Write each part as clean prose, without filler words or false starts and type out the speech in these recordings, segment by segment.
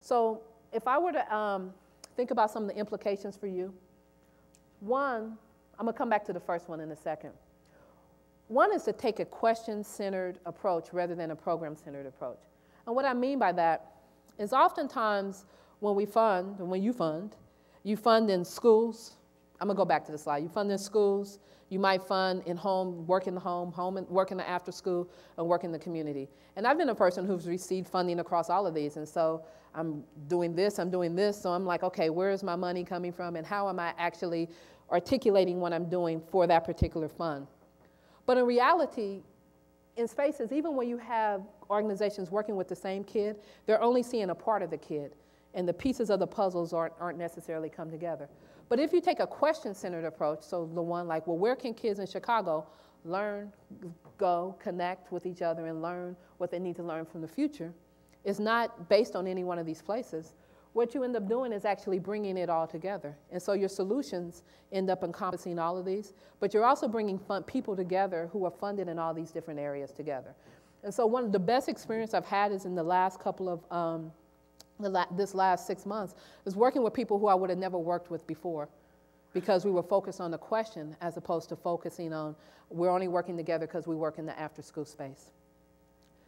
So if I were to think about some of the implications for you, one, I'm going to come back to the first one in a second. One is to take a question-centered approach rather than a program-centered approach. And what I mean by that is oftentimes when we fund, and when you fund in schools. I'm going to go back to the slide. You fund in schools. You might fund in home, work in the home and work in the after school, and work in the community. And I've been a person who's received funding across all of these. And so I'm doing this. So I'm like, okay, where is my money coming from? And how am I actually articulating what I'm doing for that particular fund? But in reality, in spaces, even when you have organizations working with the same kid, they're only seeing a part of the kid, and the pieces of the puzzles aren't necessarily come together. But if you take a question-centered approach, so the one like, well, where can kids in Chicago learn, go, connect with each other, and learn what they need to learn from the future, is not based on any one of these places. What you end up doing is actually bringing it all together. And so your solutions end up encompassing all of these, but you're also bringing people together who are funded in all these different areas together. And so one of the best experience I've had is in the last couple of, this last 6 months, is working with people who I would have never worked with before, because we were focused on the question as opposed to focusing on we're only working together because we work in the after-school space.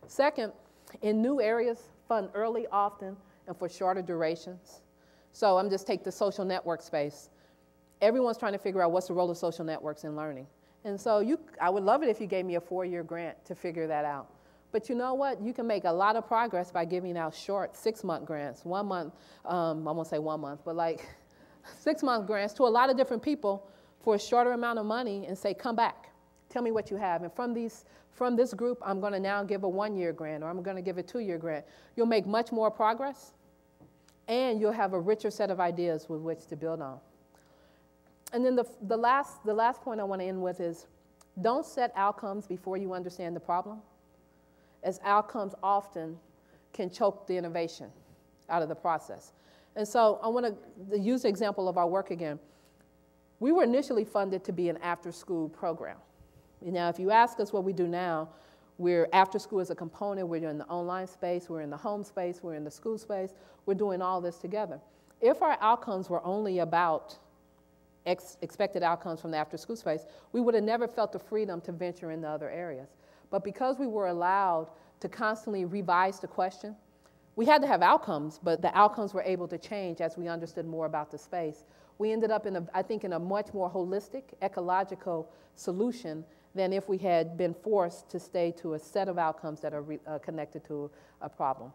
Second, in new areas, fund early, often, and for shorter durations. So I'm just take the social network space. Everyone's trying to figure out what's the role of social networks in learning. And so I would love it if you gave me a 4-year grant to figure that out. But you know what? You can make a lot of progress by giving out short 6-month grants, 1 month, I won't say 1 month, but like 6-month grants to a lot of different people for a shorter amount of money and say, come back, tell me what you have. And from this group, I'm gonna now give a 1-year grant, or I'm gonna give a 2-year grant. You'll make much more progress, and you'll have a richer set of ideas with which to build on. And then the last point I wanna end with is, don't set outcomes before you understand the problem, as outcomes often can choke the innovation out of the process. And so I want to use the example of our work again. We were initially funded to be an after-school program. Now, if you ask us what we do now, we're after school as a component, we're in the online space, we're in the home space, we're in the school space, we're doing all this together. If our outcomes were only about expected outcomes from the after-school space, we would have never felt the freedom to venture into other areas. But because we were allowed to constantly revise the question, we had to have outcomes, but the outcomes were able to change as we understood more about the space. We ended up I think in a much more holistic, ecological solution than if we had been forced to stay to a set of outcomes that are connected to a problem.